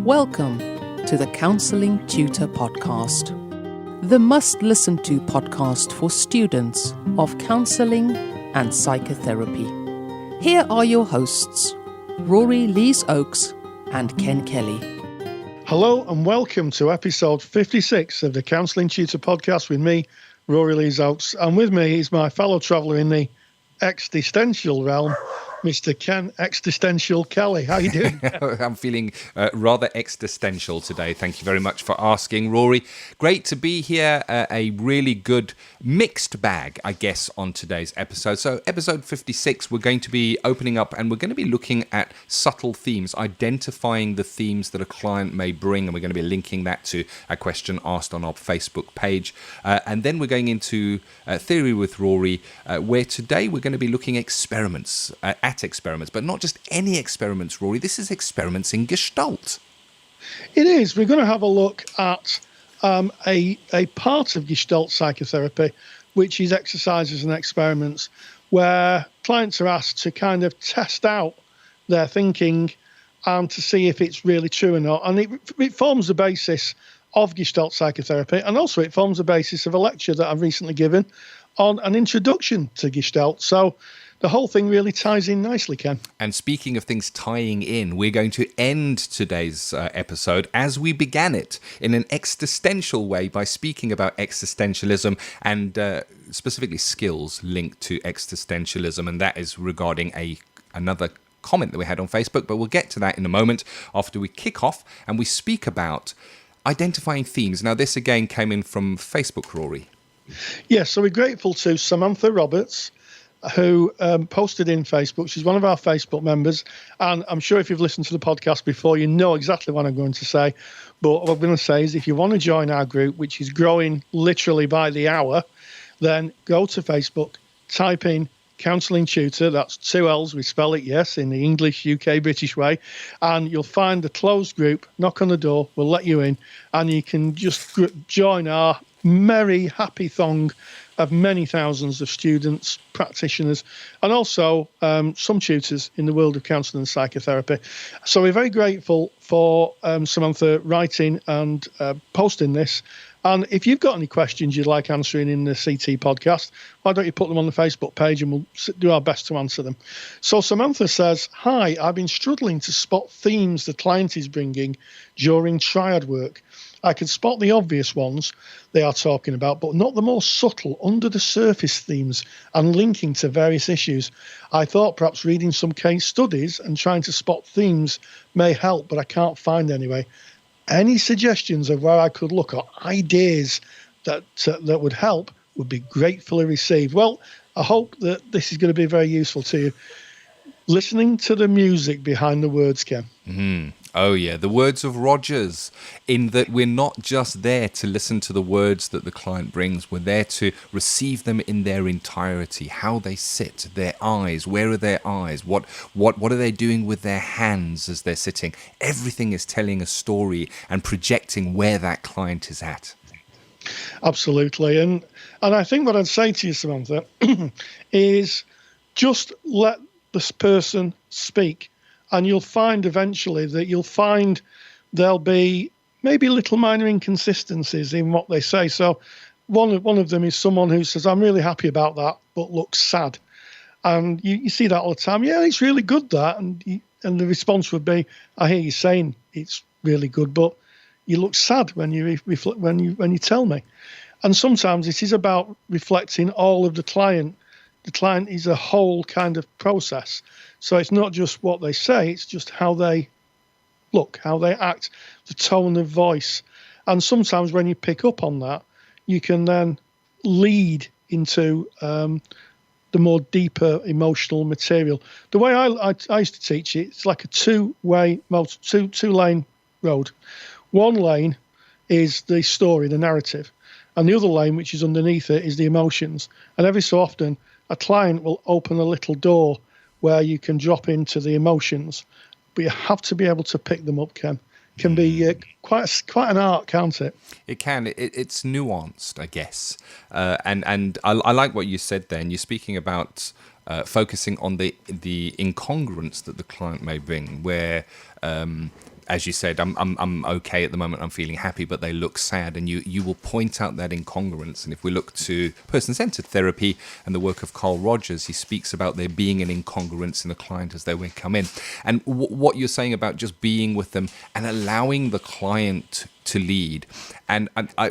Welcome to the Counselling Tutor Podcast, the must-listen-to podcast for students of counselling and psychotherapy. Here are your hosts, Rory Lees-Oakes and Ken Kelly. Hello and welcome to episode 56 of the Counselling Tutor Podcast with me, Rory Lees-Oakes, and with me is my fellow traveller in the existential realm, Mr. Ken Existential Kelly. How are you doing? I'm feeling rather existential today. Thank you very much for asking, Rory. Great to be here. A really good mixed bag, I guess, on today's episode. So episode 56, we're going to be opening up and we're going to be looking at subtle themes, identifying the themes that a client may bring. And we're going to be linking that to a question asked on our Facebook page. And then we're going into Theory with Rory, where today we're going to be looking at experiments, but not just any experiments, Rory. This is experiments in Gestalt. It is. We're going to have a look at a part of Gestalt psychotherapy, which is exercises and experiments, where clients are asked to kind of test out their thinking and to see if it's really true or not. And it forms the basis of Gestalt psychotherapy, and also it forms the basis of a lecture that I've recently given on an introduction to Gestalt. So the whole thing really ties in nicely, Ken. And speaking of things tying in, we're going to end today's episode as we began it, in an existential way, by speaking about existentialism and specifically skills linked to existentialism. And that is regarding another comment that we had on Facebook, but we'll get to that in a moment after we kick off and we speak about identifying themes. Now, this again came in from Facebook, Rory. Yes, so we're grateful to Samantha Roberts, who posted in Facebook. She's one of our Facebook members, and I'm sure if you've listened to the podcast before, you know exactly what I'm going to say. But what I'm going to say is, if you want to join our group, which is growing literally by the hour, then go to Facebook, type in Counselling Tutor, that's two L's, we spell it, yes, in the English, UK, British way, and you'll find the closed group, knock on the door, we'll let you in, and you can just join our merry, happy throng of many thousands of students, practitioners, and also some tutors in the world of counselling and psychotherapy. So we're very grateful for Samantha writing and posting this. And if you've got any questions you'd like answering in the CT podcast, why don't you put them on the Facebook page and we'll do our best to answer them. So Samantha says, "Hi, I've been struggling to spot themes the client is bringing during triad work. I can spot the obvious ones they are talking about, but not the more subtle, under the surface themes and linking to various issues. I thought perhaps reading some case studies and trying to spot themes may help, but I can't find any. Any suggestions of where I could look or ideas that would help would be gratefully received." Well, I hope that this is going to be very useful to you. Listening to the music behind the words, Ken. Mm-hmm. Oh, yeah, the words of Rogers, in that we're not just there to listen to the words that the client brings, we're there to receive them in their entirety, how they sit, their eyes, where are their eyes, what are they doing with their hands as they're sitting. Everything is telling a story and projecting where that client is at. Absolutely. And I think what I'd say to you, Samantha, is just let this person speak. And you'll find eventually that there'll be maybe little minor inconsistencies in what they say. So one of them is someone who says, "I'm really happy about that, but looks sad." And you see that all the time. "Yeah, it's really good, that." And the response would be, "I hear you saying it's really good, but you look sad when you when you tell me." And sometimes it is about reflecting all of the client. The client is a whole kind of process. So it's not just what they say, it's just how they look, how they act, the tone of voice. And sometimes when you pick up on that, you can then lead into the more deeper emotional material. The way I used to teach it, it's like a two-lane road. One lane is the story, the narrative, and the other lane, which is underneath it, is the emotions. And every so often, a client will open a little door where you can drop into the emotions, but you have to be able to pick them up, Ken. Can be quite an art, can't it? It can. It's nuanced, I guess. And I like what you said there. And you're speaking about focusing on the incongruence that the client may bring, where as you said, I'm okay at the moment, I'm feeling happy, but they look sad, and you will point out that incongruence. And if we look to person-centered therapy and the work of Carl Rogers, he speaks about there being an incongruence in the client as they will come in. And what you're saying about just being with them and allowing the client to lead. And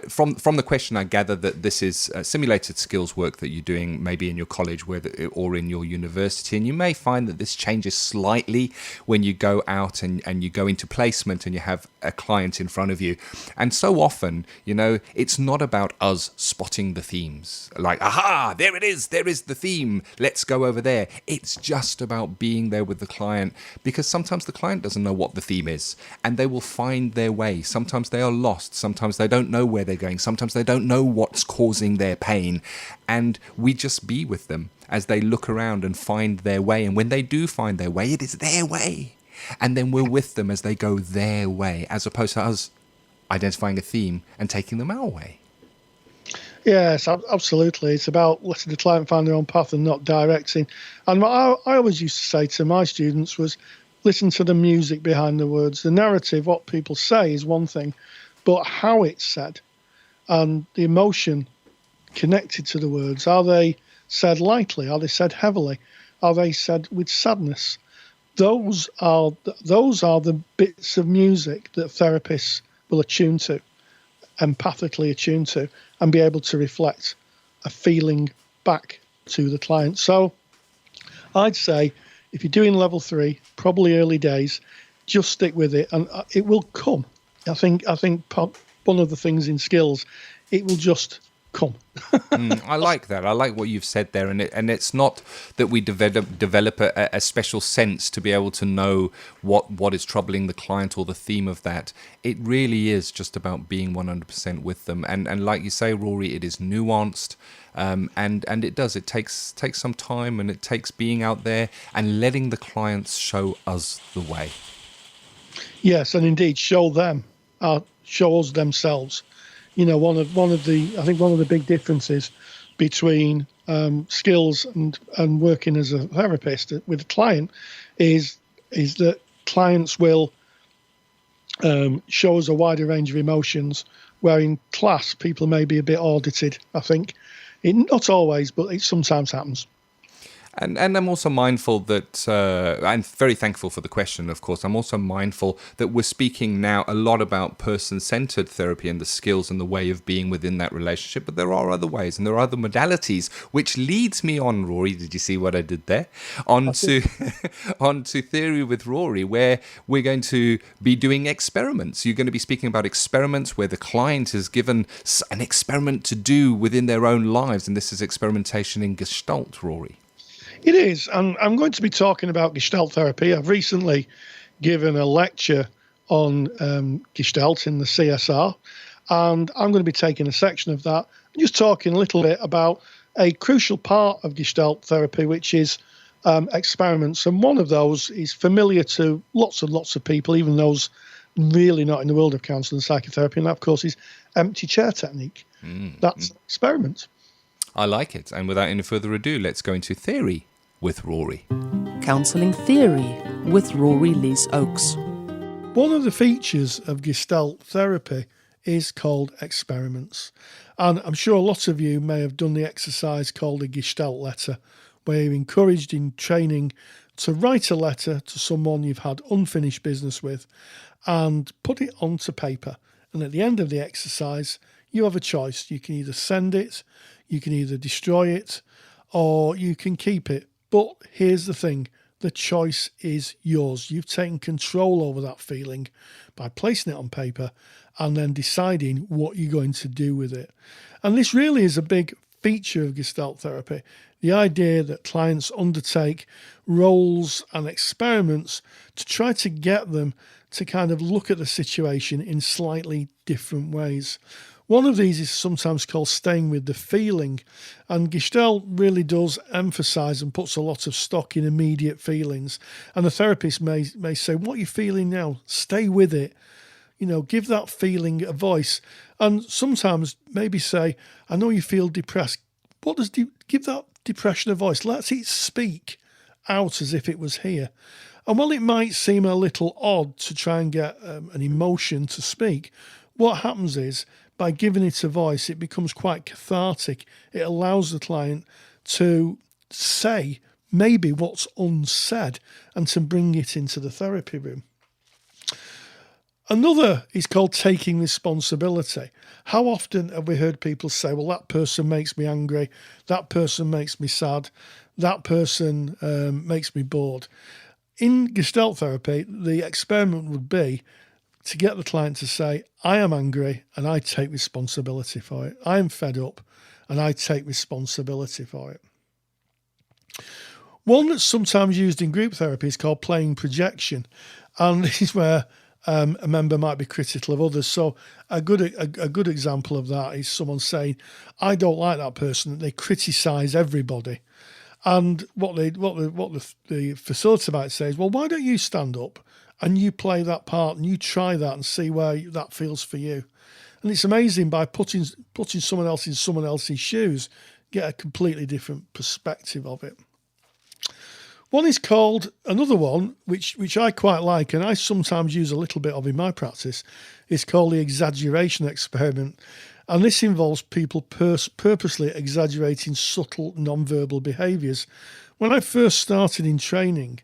from the question, I gather that this is simulated skills work that you're doing maybe in your college or in your university. And you may find that this changes slightly when you go out and you go into placement and you have a client in front of you. And so often, it's not about us spotting the themes. Like, aha, there it is. There is the theme. Let's go over there. It's just about being there with the client, because sometimes the client doesn't know what the theme is, and they will find their way. Sometimes they are lost. Sometimes they don't know where they're going. Sometimes they don't know what's causing their pain. And we just be with them as they look around and find their way. And when they do find their way, it is their way. And then we're with them as they go their way, as opposed to us identifying a theme and taking them our way. Yes, absolutely. It's about letting the client find their own path and not directing. And what I always used to say to my students was, listen to the music behind the words. The narrative, what people say, is one thing, but how it's said and the emotion connected to the words. Are they said lightly? Are they said heavily? Are they said with sadness? Those are the bits of music that therapists will attune to, empathically attune to, and be able to reflect a feeling back to the client. So I'd say, if you're doing level 3, probably early days, just stick with it, and it will come. I think one of the things in skills, it will just come. I like that. I like what you've said there, and it's not that we develop a special sense to be able to know what is troubling the client or the theme of that. It really is just about being 100% with them, and like you say, Rory, it is nuanced. And it takes some time, and it takes being out there and letting the clients show us the way. Yes, and indeed show us themselves. One of the big differences between skills and working as a therapist with a client is that clients will show us a wider range of emotions, where in class people may be a bit audited, I think. Not always, but it sometimes happens. And I'm also mindful that, I'm very thankful for the question, of course. I'm also mindful that we're speaking now a lot about person-centered therapy and the skills and the way of being within that relationship. But there are other ways and there are other modalities, which leads me on, Rory. Did you see what I did there? Onto Theory with Rory, where we're going to be doing experiments. You're going to be speaking about experiments where the client is given an experiment to do within their own lives. And this is experimentation in Gestalt, Rory. It is. And I'm going to be talking about Gestalt therapy. I've recently given a lecture on Gestalt in the CSR, and I'm going to be taking a section of that and just talking a little bit about a crucial part of Gestalt therapy, which is experiments. And one of those is familiar to lots and lots of people, even those really not in the world of counselling and psychotherapy, and that, of course, is empty chair technique. That's an experiment. I like it. And without any further ado, let's go into Theory with Rory. Counselling Theory with Rory Lees Oakes. One of the features of Gestalt therapy is called experiments. And I'm sure lots of you may have done the exercise called a Gestalt letter, where you're encouraged in training to write a letter to someone you've had unfinished business with and put it onto paper. And at the end of the exercise, you have a choice. You can either send it, you can either destroy it, or you can keep it. But here's the thing, the choice is yours. You've taken control over that feeling by placing it on paper and then deciding what you're going to do with it. And this really is a big feature of Gestalt therapy, the idea that clients undertake roles and experiments to try to get them to kind of look at the situation in slightly different ways. One of these is sometimes called staying with the feeling, and Gestalt really does emphasise and puts a lot of stock in immediate feelings. And the therapist may say, what are you feeling now? Stay with it. Give that feeling a voice. And sometimes maybe say, I know you feel depressed. What does give that depression a voice? Let it speak out as if it was here. And while it might seem a little odd to try and get an emotion to speak, what happens is by giving it a voice, it becomes quite cathartic. It allows the client to say maybe what's unsaid and to bring it into the therapy room. Another is called taking responsibility. How often have we heard people say, well, that person makes me angry, that person makes me sad, that person makes me bored. In Gestalt therapy, the experiment would be to get the client to say, I am angry and I take responsibility for it. I am fed up and I take responsibility for it. One that's sometimes used in group therapy is called playing projection. And this is where a member might be critical of others. So a good example of that is someone saying, I don't like that person, they criticise everybody. And what the facilitator might say is, well, why don't you stand up and you play that part and you try that and see where that feels for you. And it's amazing, by putting someone else in someone else's shoes, get a completely different perspective of it. One is called, another one, which I quite like, and I sometimes use a little bit of in my practice, is called the exaggeration experiment. And this involves people purposely exaggerating subtle non-verbal behaviours. When I first started in training,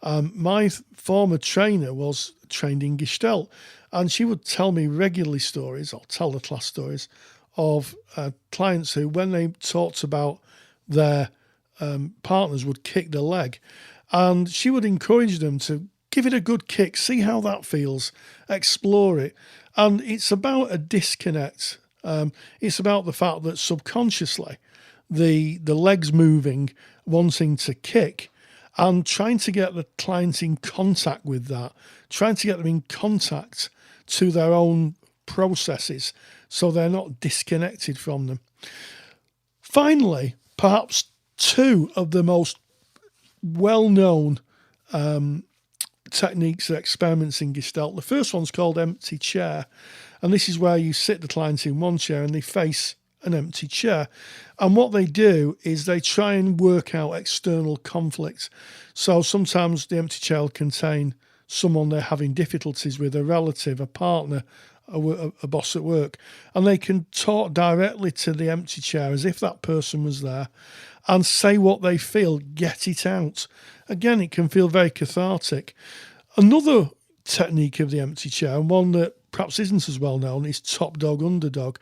my former trainer was trained in Gestalt, and she would tell me regularly stories, or tell the class stories, of clients who, when they talked about their partners, would kick the leg. And she would encourage them to give it a good kick, see how that feels, explore it. And it's about a disconnect. It's about the fact that subconsciously the legs moving, wanting to kick, and trying to get the client in contact with that, trying to get them in contact to their own processes so they're not disconnected from them. Finally, perhaps two of the most well-known techniques and experiments in Gestalt. The first one's called empty chair, and this is where you sit the client in one chair and they face an empty chair. And what they do is they try and work out external conflict. So sometimes the empty chair will contain someone they're having difficulties with, a relative, a partner, a boss at work, and they can talk directly to the empty chair as if that person was there and say what they feel, get it out. Again, it can feel very cathartic. Another technique of the empty chair, and one that perhaps isn't as well known, is top dog, underdog.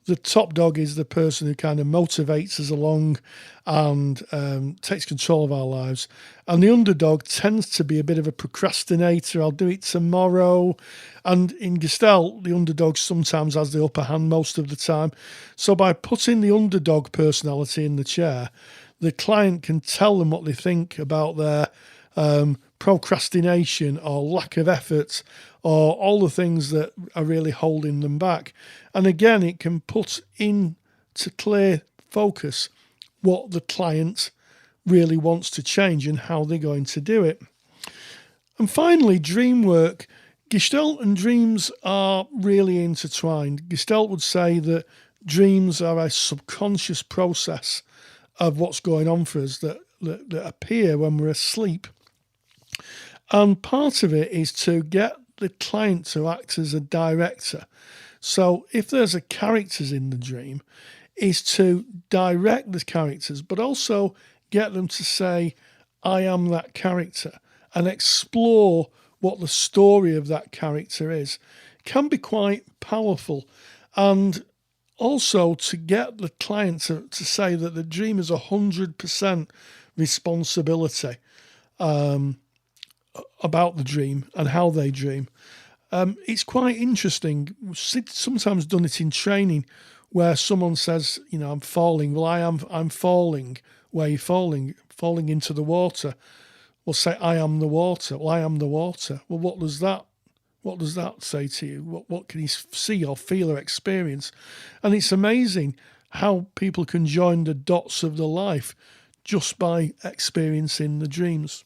The top dog is the person who kind of motivates us along and takes control of our lives. And the underdog tends to be a bit of a procrastinator. I'll do it tomorrow. And in Gestalt, the underdog sometimes has the upper hand most of the time. So by putting the underdog personality in the chair, the client can tell them what they think about their procrastination or lack of effort, or all the things that are really holding them back. And again, it can put into clear focus what the client really wants to change and how they're going to do it. And finally, dream work. Gestalt and dreams are really intertwined. Gestalt would say that dreams are a subconscious process of what's going on for us that appear when we're asleep. And part of it is to get the client to act as a director. So if there's a characters in the dream, is to direct the characters, but also get them to say, I am that character, and explore what the story of that character is. Can be quite powerful. And also to get the client to say that the dream is 100% responsibility about the dream and how they dream. It's quite interesting. Sometimes done it in training where someone says, I'm falling. Well, I'm falling. Where are you falling? Falling into the water. Well, say, I am the water. Well, I am the water. Well, what does that say to you? What can you see or feel or experience? And it's amazing how people can join the dots of the life just by experiencing the dreams.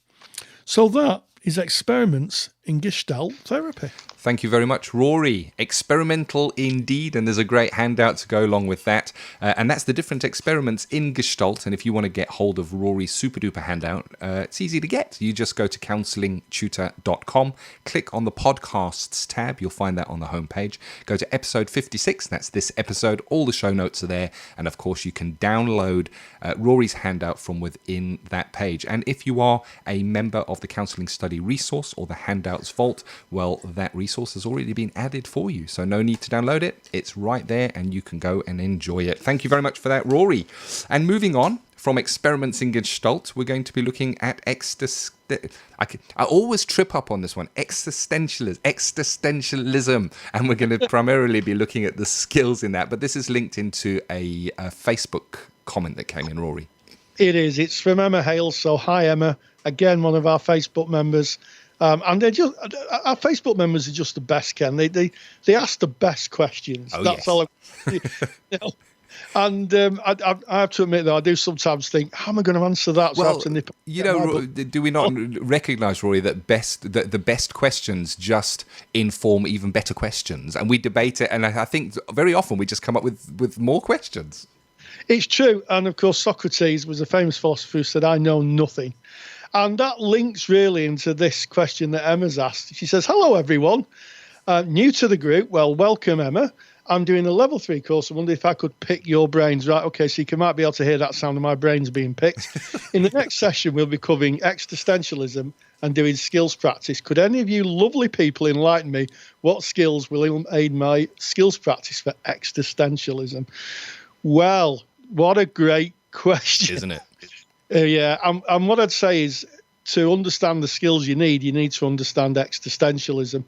So that is experiments in Gestalt Therapy. Thank you very much, Rory. Experimental indeed, and there's a great handout to go along with that. And that's the different experiments in Gestalt. And if you want to get hold of Rory's super duper handout, it's easy to get. You just go to counsellingtutor.com, click on the podcasts tab. You'll find that on the homepage. Go to episode 56. That's this episode. All the show notes are there. And of course, you can download Rory's handout from within that page. And if you are a member of the Counselling Study Resource or the Handouts Vault, well, that resource has already been added for you. So no need to download it. It's right there and you can go and enjoy it. Thank you very much for that, Rory. And moving on from experiments in Gestalt, we're going to be looking at I always trip up on this one. Existentialism. And we're going to primarily be looking at the skills in that. But this is linked into a Facebook comment that came in, Rory. It is. It's from Emma Hales. So hi, Emma. Again, one of our Facebook members. And they're just our Facebook members are just the best, Ken. They ask the best questions. Oh, That's yes. all. And I have to admit, though, I do sometimes think, how am I going to answer that? So I have to nip do we not recognise, Rory, that the best questions just inform even better questions, and we debate it, and I think very often we just come up with more questions. It's true, and of course, Socrates was a famous philosopher who said, "I know nothing." And that links really into this question that Emma's asked. She says, hello, everyone. New to the group. Well, welcome, Emma. I'm doing a level 3 course. I wonder if I could pick your brains. Right, okay, so you might be able to hear that sound of my brains being picked. In the next session, we'll be covering existentialism and doing skills practice. Could any of you lovely people enlighten me what skills will aid my skills practice for existentialism? Well, what a great question. Isn't it? Yeah, and what I'd say is to understand the skills you need to understand existentialism.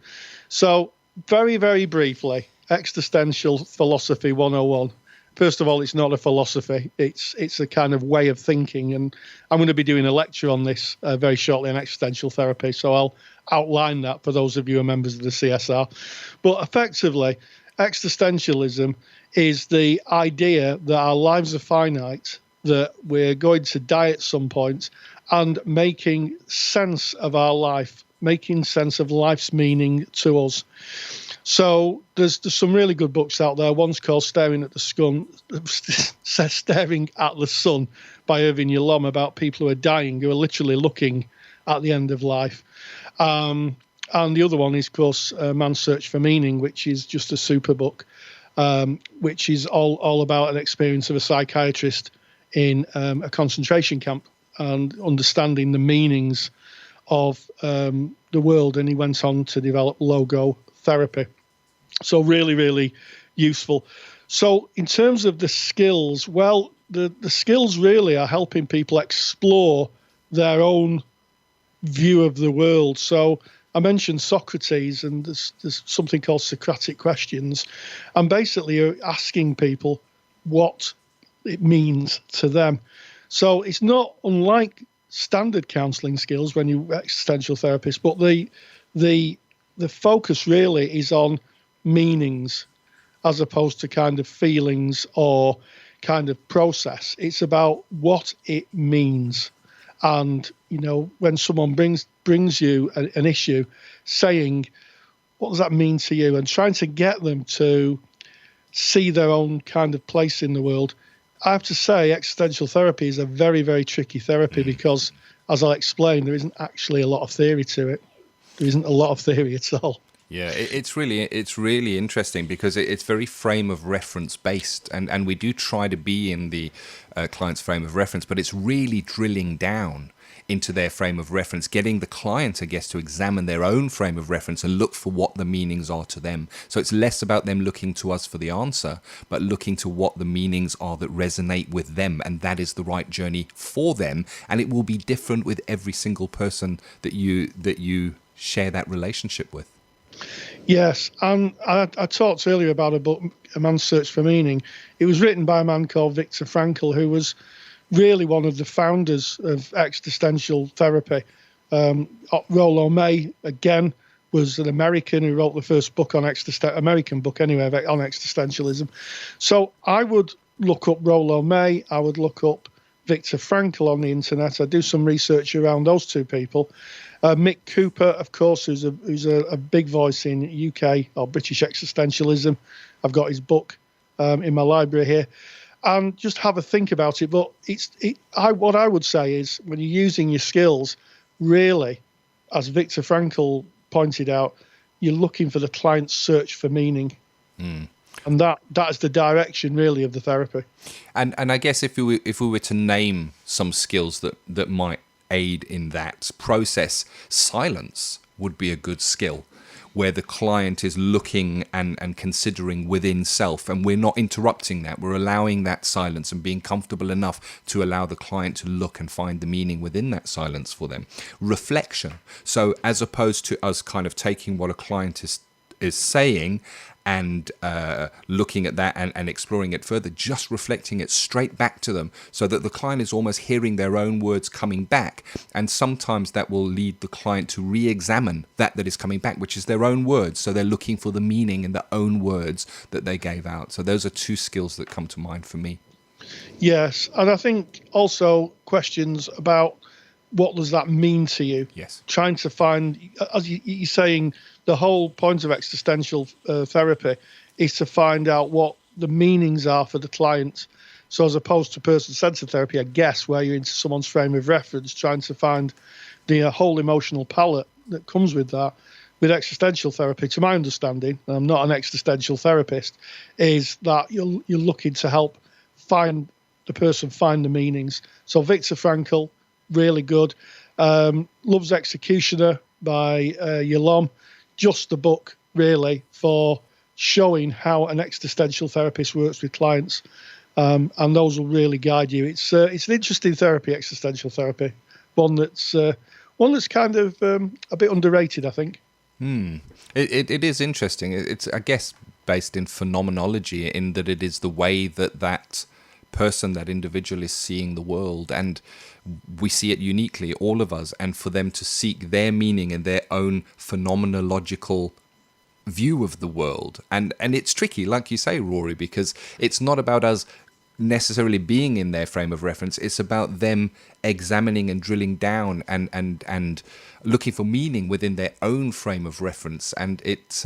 So very, very briefly, existential philosophy 101. First of all, it's not a philosophy. It's a kind of way of thinking. And I'm going to be doing a lecture on this very shortly on existential therapy. So I'll outline that for those of you who are members of the CSR. But effectively, existentialism is the idea that our lives are finite, that we're going to die at some point, and making sense of our life, making sense of life's meaning to us. So there's some really good books out there. One's called Staring at the Sun by Irving Yalom, about people who are dying, who are literally looking at the end of life. And the other one is, of course, Man's Search for Meaning, which is just a super book, which is all about an experience of a psychiatrist in a concentration camp and understanding the meanings of the world. And he went on to develop logo therapy. So really, really useful. So in terms of the skills, well, the skills really are helping people explore their own view of the world. So I mentioned Socrates, and there's something called Socratic questions. And basically you're asking people what it means to them. So it's not unlike standard counselling skills when you're existential therapist, but the focus really is on meanings as opposed to kind of feelings or kind of process. It's about what it means. And, you know, when someone brings you an issue, saying, what does that mean to you? And trying to get them to see their own kind of place in the world. I have to say, existential therapy is a very, very tricky therapy because, as I'll explain, there isn't actually a lot of theory to it. There isn't a lot of theory at all. Yeah, it's really interesting because it's very frame of reference based, and we do try to be in the client's frame of reference, but it's really drilling down into their frame of reference, getting the client, I guess, to examine their own frame of reference and look for what the meanings are to them. So it's less about them looking to us for the answer, but looking to what the meanings are that resonate with them, and that is the right journey for them. And it will be different with every single person that you share that relationship with. Yes, and I talked earlier about a book, A Man's Search for Meaning. It was written by a man called Viktor Frankl, who was really one of the founders of existential therapy. Rollo May, again, was an American who wrote the first book on American book anyway, on existentialism. So I would look up Rollo May, I would look up Viktor Frankl on the internet. I do some research around those two people. Mick Cooper, of course, who's a big voice in UK or British existentialism. I've got his book in my library here, and just have a think about it. But what I would say is, when you're using your skills, really, as Viktor Frankl pointed out, you're looking for the client's search for meaning. And that is the direction, really, of the therapy. And I guess if we were to name some skills that might aid in that process, silence would be a good skill, where the client is looking and considering within self, and we're not interrupting that. We're allowing that silence and being comfortable enough to allow the client to look and find the meaning within that silence for them. Reflection. So as opposed to us kind of taking what a client is saying and looking at that and exploring it further, just reflecting it straight back to them, so that the client is almost hearing their own words coming back. And sometimes that will lead the client to re-examine that is coming back, which is their own words. So they're looking for the meaning in their own words that they gave out. So those are two skills that come to mind for me. Yes, and I think also questions about what does that mean to you? Yes. Trying to find, as you're saying, the whole point of existential therapy is to find out what the meanings are for the client. So as opposed to person-centered therapy, I guess, where you're into someone's frame of reference, trying to find the whole emotional palette that comes with that. With existential therapy, to my understanding, and I'm not an existential therapist, is that you're looking to help find the person find the meanings. So Viktor Frankl, really good. Love's Executioner by Yalom. Just the book, really, for showing how an existential therapist works with clients. And those will really guide you. It's an interesting therapy, existential therapy. One that's kind of a bit underrated, I think. It is interesting. It's, I guess, based in phenomenology, in that it is the way that person, that individual, is seeing the world, and we see it uniquely, all of us, and for them to seek their meaning and their own phenomenological view of the world. And it's tricky, like you say, Rory, because it's not about us necessarily being in their frame of reference. It's about them examining and drilling down and looking for meaning within their own frame of reference. And it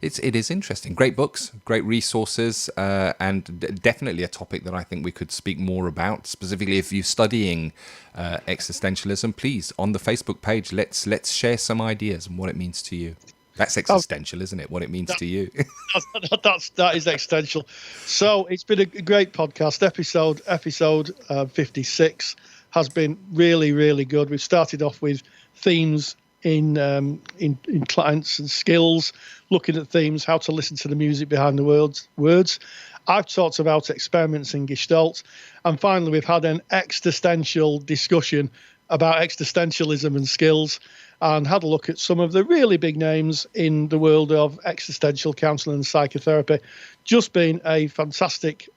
is interesting. Great books, great resources, and definitely a topic that I think we could speak more about. Specifically, if you're studying existentialism, please, on the Facebook page, let's share some ideas and what it means to you. That's existential, isn't it? What it means to you. that is existential. So it's been a great podcast. Episode 56 has been really, really good. We've started off with themes in clients and skills, looking at themes, how to listen to the music behind the words. I've talked about experiments in Gestalt, and finally we've had an existential discussion about existentialism and skills, and had a look at some of the really big names in the world of existential counselling and psychotherapy. Just been a fantastic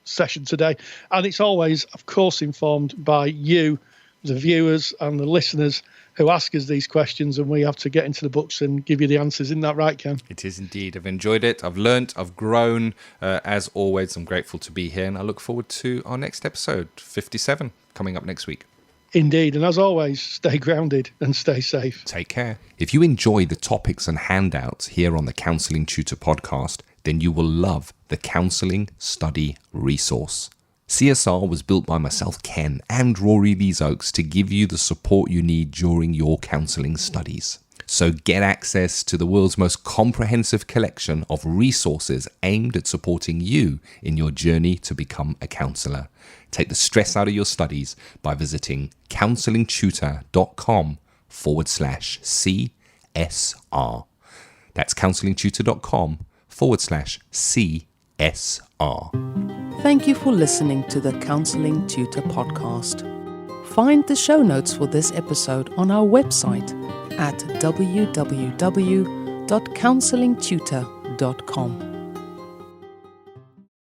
session today. And it's always, of course, informed by you, the viewers and the listeners, who ask us these questions, and we have to get into the books and give you the answers. Isn't that right, Ken? It is indeed. I've enjoyed it. I've learnt. I've grown. As always, I'm grateful to be here, and I look forward to our next episode, 57, coming up next week. Indeed. And as always, stay grounded and stay safe. Take care. If you enjoy the topics and handouts here on the Counselling Tutor Podcast, then you will love the Counselling Study Resource. CSR was built by myself, Ken, and Rory These Oaks to give you the support you need during your counselling studies. So get access to the world's most comprehensive collection of resources aimed at supporting you in your journey to become a counsellor. Take the stress out of your studies by visiting counsellingtutor.com/CSR. That's counsellingtutor.com/CSR. Thank you for listening to the Counselling Tutor Podcast. Find the show notes for this episode on our website at www.counsellingtutor.com.